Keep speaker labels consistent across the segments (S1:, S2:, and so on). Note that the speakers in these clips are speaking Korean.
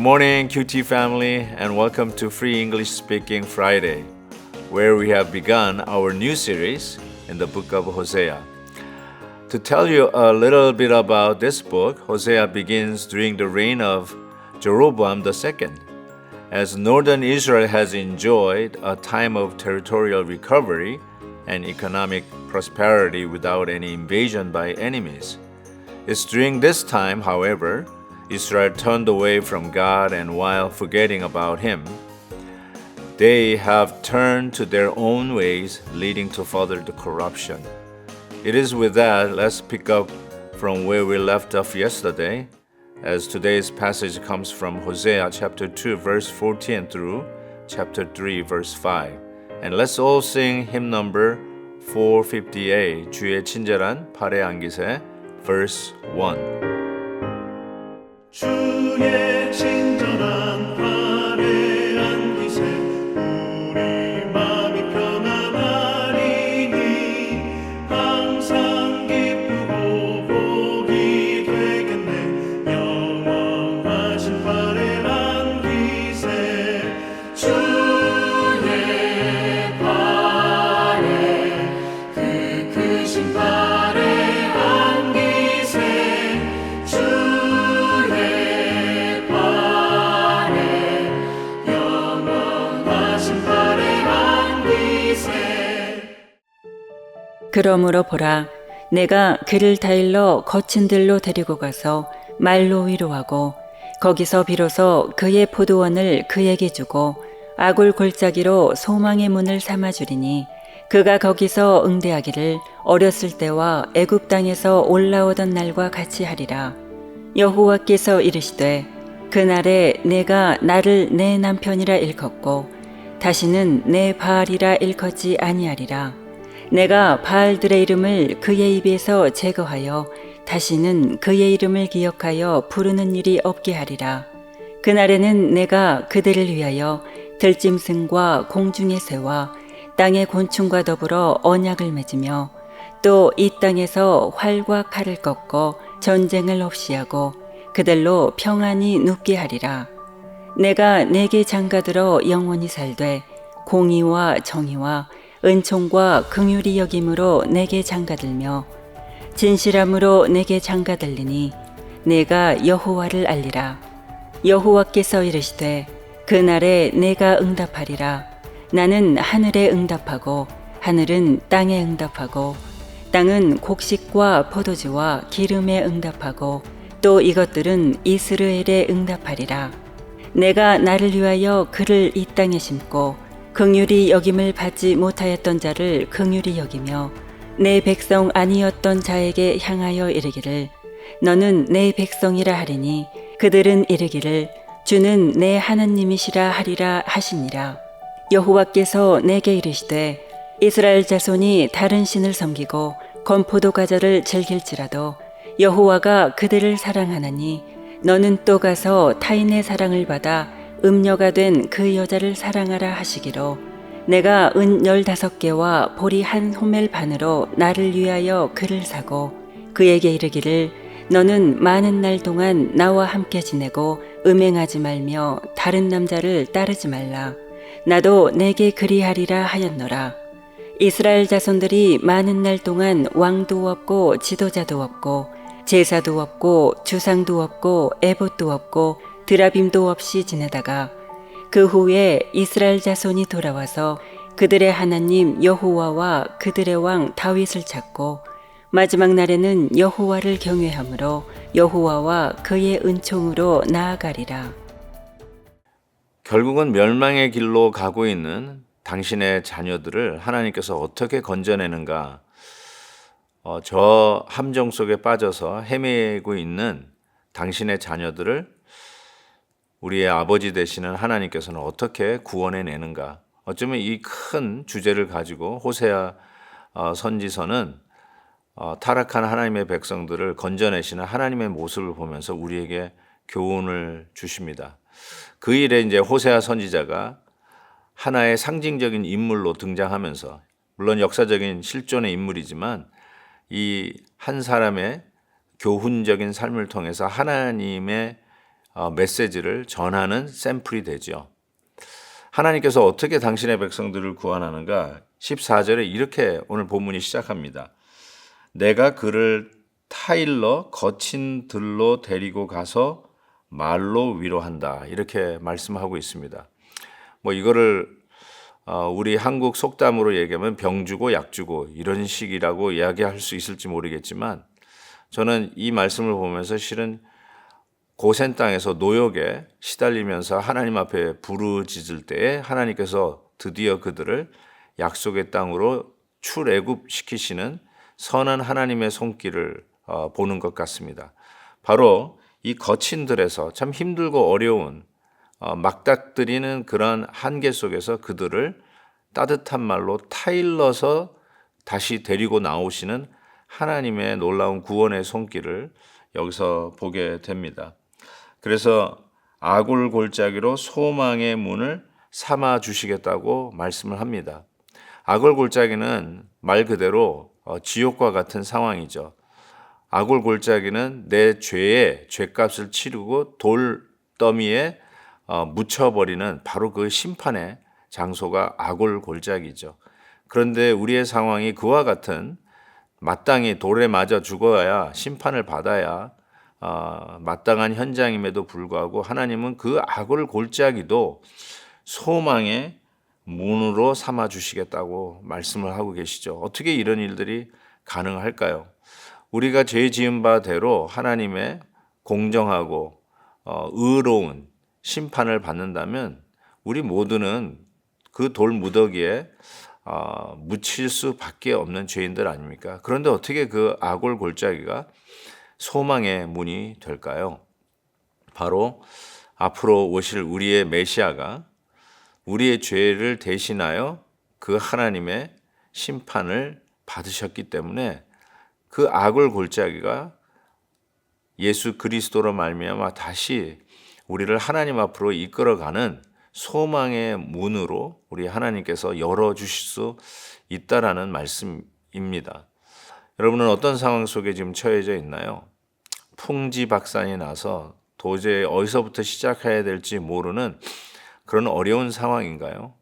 S1: morning, QT family, and welcome to Free English Speaking Friday, where we have begun our new series in the book of Hosea. To tell you a little bit about this book, Hosea begins during the reign of Jeroboam II, as northern Israel has enjoyed a time of territorial recovery and economic prosperity without any invasion by enemies. It's during this time, however, Israel turned away from God, and while forgetting about Him, they have turned to their own ways, leading to further corruption. It is with that, let's pick up from where we left off yesterday, as today's passage comes from Hosea chapter 2 verse 14 through chapter 3 verse 5. And let's all sing hymn number 458, 주의 친절한 팔의 안깃에, verse 1.
S2: 주의 친절한 팔의 안깃에 우리 마음이 평안하리니 항상 기쁘고 복이 되겠네. 영원하신 팔의 안깃에 주의 팔에 그 크신 팔의 안깃에
S3: 그러므로 보라, 내가 그를 다일러 거친 들로 데리고 가서 말로 위로하고 거기서 비로소 그의 포도원을 그에게 주고 아굴 골짜기로 소망의 문을 삼아주리니 그가 거기서 응대하기를 어렸을 때와 애굽 땅에서 올라오던 날과 같이 하리라. 여호와께서 이르시되 그날에 내가 나를 내 남편이라 일컫고 다시는 내 바알이라 일컫지 아니하리라. 내가 바알들의 이름을 그의 입에서 제거하여 다시는 그의 이름을 기억하여 부르는 일이 없게 하리라. 그날에는 내가 그들을 위하여 들짐승과 공중의 새와 땅의 곤충과 더불어 언약을 맺으며 또 이 땅에서 활과 칼을 꺾고 전쟁을 없이 하고 그들로 평안히 눕게 하리라. 내가 내게 장가들어 영원히 살되 공의와 정의와 은총과 긍휼이 여김으로 내게 장가들며 진실함으로 내게 장가들리니 내가 여호와를 알리라. 여호와께서 이르시되 그날에 내가 응답하리라. 나는 하늘에 응답하고 하늘은 땅에 응답하고 땅은 곡식과 포도주와 기름에 응답하고 또 이것들은 이스라엘에 응답하리라. 내가 나를 위하여 그를 이 땅에 심고 긍휼히 여김을 받지 못하였던 자를 긍휼히 여기며 내 백성 아니었던 자에게 향하여 이르기를 너는 내 백성이라 하리니 그들은 이르기를 주는 내 하나님이시라 하리라 하시니라. 여호와께서 내게 이르시되 이스라엘 자손이 다른 신을 섬기고 건포도 과자를 즐길지라도 여호와가 그들을 사랑하나니 너는 또 가서 타인의 사랑을 받아 음녀가 된 그 여자를 사랑하라 하시기로 내가 은 15개와 보리 한 호멜 반으로 나를 위하여 그를 사고 그에게 이르기를 너는 많은 날 동안 나와 함께 지내고 음행하지 말며 다른 남자를 따르지 말라. 나도 내게 그리하리라 하였노라. 이스라엘 자손들이 많은 날 동안 왕도 없고 지도자도 없고 제사도 없고 주상도 없고 에봇도 없고 드라빔도 없이 지내다가 그 후에 이스라엘 자손이 돌아와서 그들의 하나님 여호와와 그들의 왕 다윗을 찾고 마지막 날에는 여호와를 경외함으로 여호와와 그의 은총으로 나아가리라.
S1: 결국은 멸망의 길로 가고 있는 당신의 자녀들을 하나님께서 어떻게 건져내는가? 저 함정 속에 빠져서 헤매고 있는 당신의 자녀들을 우리의 아버지 되시는 하나님께서는 어떻게 구원해내는가? 어쩌면 이 큰 주제를 가지고 호세아 선지서는 타락한 하나님의 백성들을 건져내시는 하나님의 모습을 보면서 우리에게 교훈을 주십니다. 그 일에 이제 호세아 선지자가 하나의 상징적인 인물로 등장하면서, 물론 역사적인 실존의 인물이지만 이 한 사람의 교훈적인 삶을 통해서 하나님의 메시지를 전하는 샘플이 되죠. 하나님께서 어떻게 당신의 백성들을 구원하는가? 14절에 이렇게 오늘 본문이 시작합니다. 내가 그를 타일러 거친 들로 데리고 가서 말로 위로한다. 이렇게 말씀하고 있습니다. 이거를 우리 한국 속담으로 얘기하면 병 주고 약 주고 이런 식이라고 이야기할 수 있을지 모르겠지만 저는 이 말씀을 보면서 실은 고센 땅에서 노역에 시달리면서 하나님 앞에 부르짖을 때에 하나님께서 드디어 그들을 약속의 땅으로 출애굽시키시는 선한 하나님의 손길을 보는 것 같습니다. 바로 이 거친 들에서 참 힘들고 어려운 막닥뜨리는 그런 한계 속에서 그들을 따뜻한 말로 타일러서 다시 데리고 나오시는 하나님의 놀라운 구원의 손길을 여기서 보게 됩니다. 그래서 아골골짜기로 소망의 문을 삼아 주시겠다고 말씀을 합니다. 아골골짜기는 말 그대로 지옥과 같은 상황이죠. 아골골짜기는 내 죄의 죄값을 치르고 돌더미에 묻혀버리는 바로 그 심판의 장소가 아골골짜기죠. 그런데 우리의 상황이 그와 같은 마땅히 돌에 맞아 죽어야 심판을 받아야 마땅한 현장임에도 불구하고 하나님은 그 아골골짜기도 소망의 문으로 삼아 주시겠다고 말씀을 하고 계시죠. 어떻게 이런 일들이 가능할까요? 우리가 죄 지은 바대로 하나님의 공정하고 의로운 심판을 받는다면 우리 모두는 그 돌무더기에 묻힐 수밖에 없는 죄인들 아닙니까? 그런데 어떻게 그 아골골짜기가 소망의 문이 될까요? 바로 앞으로 오실 우리의 메시아가 우리의 죄를 대신하여 그 하나님의 심판을 받으셨기 때문에 그 아골골짜기가 예수 그리스도로 말미암아 다시 우리를 하나님 앞으로 이끌어가는 소망의 문으로 우리 하나님께서 열어주실 수 있다라는 말씀입니다. 여러분은 어떤 상황 속에 지금 처해져 있나요? 풍지박산이 나서 도저히 어디서부터 시작해야 될지 모르는 그런 어려운 상황인가요?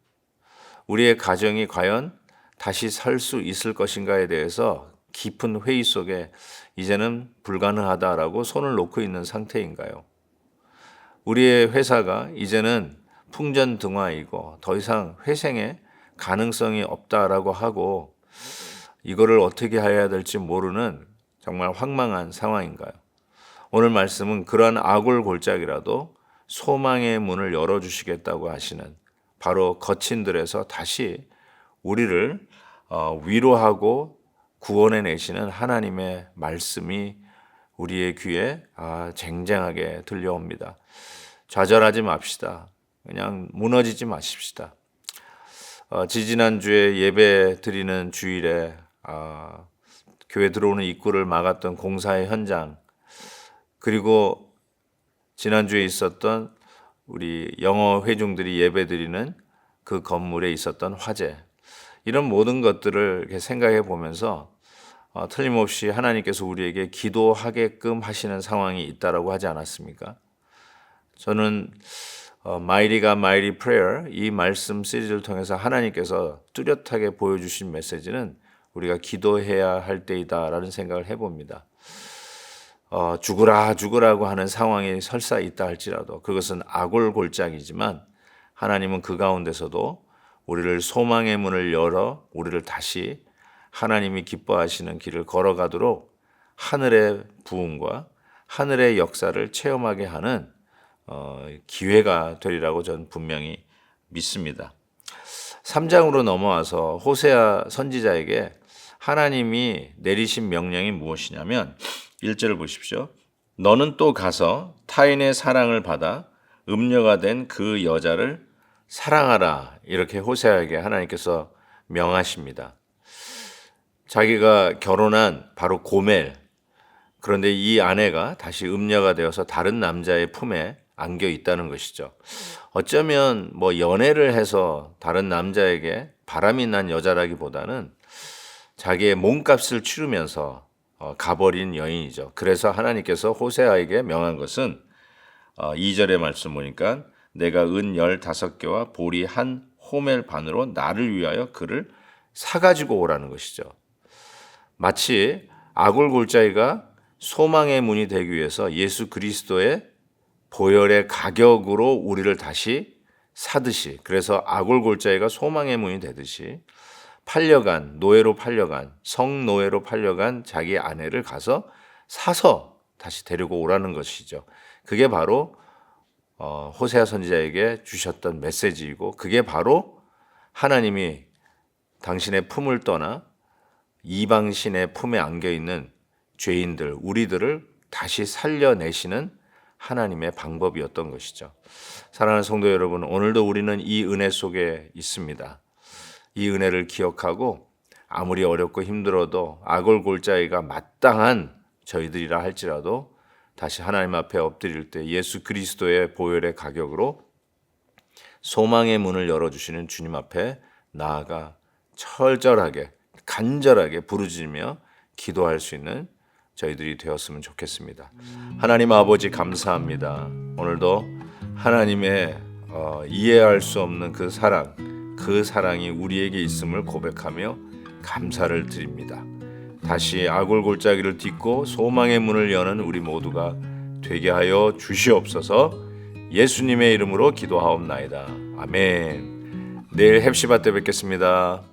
S1: 우리의 가정이 과연 다시 살 수 있을 것인가에 대해서 깊은 회의 속에 이제는 불가능하다라고 손을 놓고 있는 상태인가요? 우리의 회사가 이제는 풍전등화이고 더 이상 회생의 가능성이 없다라고 하고 이거를 어떻게 해야 될지 모르는 정말 황망한 상황인가요? 오늘 말씀은 그러한 아골골짜기라도 소망의 문을 열어주시겠다고 하시는 바로 거친 들에서 다시 우리를 위로하고 구원해내시는 하나님의 말씀이 우리의 귀에 쟁쟁하게 들려옵니다. 좌절하지 맙시다. 그냥 무너지지 마십시다. 지지난주에 예배 드리는 주일에 교회 들어오는 입구를 막았던 공사의 현장, 그리고 지난주에 있었던 우리 영어 회중들이 예배 드리는 그 건물에 있었던 화재, 이런 모든 것들을 이렇게 생각해 보면서 틀림없이 하나님께서 우리에게 기도하게끔 하시는 상황이 있다라고 하지 않았습니까? 저는 Mighty가 Mighty Prayer 이 말씀 시리즈를 통해서 하나님께서 뚜렷하게 보여주신 메시지는 우리가 기도해야 할 때이다라는 생각을 해봅니다. 죽으라고 하는 상황이 설사 있다 할지라도 그것은 아골골짜기지만 하나님은 그 가운데서도 우리를 소망의 문을 열어 우리를 다시 하나님이 기뻐하시는 길을 걸어가도록 하늘의 부흥과 하늘의 역사를 체험하게 하는 기회가 되리라고 저는 분명히 믿습니다. 3장으로 넘어와서 호세아 선지자에게 하나님이 내리신 명령이 무엇이냐면 1절을 보십시오. 너는 또 가서 타인의 사랑을 받아 음녀가 된 그 여자를 사랑하라. 이렇게 호세아에게 하나님께서 명하십니다. 자기가 결혼한 바로 고멜, 그런데 이 아내가 다시 음녀가 되어서 다른 남자의 품에 안겨 있다는 것이죠. 어쩌면 연애를 해서 다른 남자에게 바람이 난 여자라기보다는 자기의 몸값을 치르면서 가버린 여인이죠. 그래서 하나님께서 호세아에게 명한 것은 2절의 말씀 보니까 내가 은 15개와 보리 한 호멜 반으로 나를 위하여 그를 사가지고 오라는 것이죠. 마치 아골골짜기가 소망의 문이 되기 위해서 예수 그리스도의 보혈의 가격으로 우리를 다시 사듯이, 그래서 아골골짜기가 소망의 문이 되듯이 노예로 팔려간 성노예로 팔려간 자기 아내를 가서 사서 다시 데리고 오라는 것이죠. 그게 바로 호세아 선지자에게 주셨던 메시지이고, 그게 바로 하나님이 당신의 품을 떠나 이방신의 품에 안겨있는 죄인들, 우리들을 다시 살려내시는 하나님의 방법이었던 것이죠. 사랑하는 성도 여러분, 오늘도 우리는 이 은혜 속에 있습니다. 이 은혜를 기억하고 아무리 어렵고 힘들어도 아골골짜기가 마땅한 저희들이라 할지라도 다시 하나님 앞에 엎드릴 때 예수 그리스도의 보혈의 가격으로 소망의 문을 열어주시는 주님 앞에 나아가 철저하게 간절하게 부르짖으며 기도할 수 있는 저희들이 되었으면 좋겠습니다. 하나님 아버지 감사합니다. 오늘도 하나님의 이해할 수 없는 그 사랑이 우리에게 있음을 고백하며 감사를 드립니다. 다시 아골골짜기를 딛고 소망의 문을 여는 우리 모두가 되게 하여 주시옵소서. 예수님의 이름으로 기도하옵나이다. 아멘. 내일 헵시바 때 뵙겠습니다.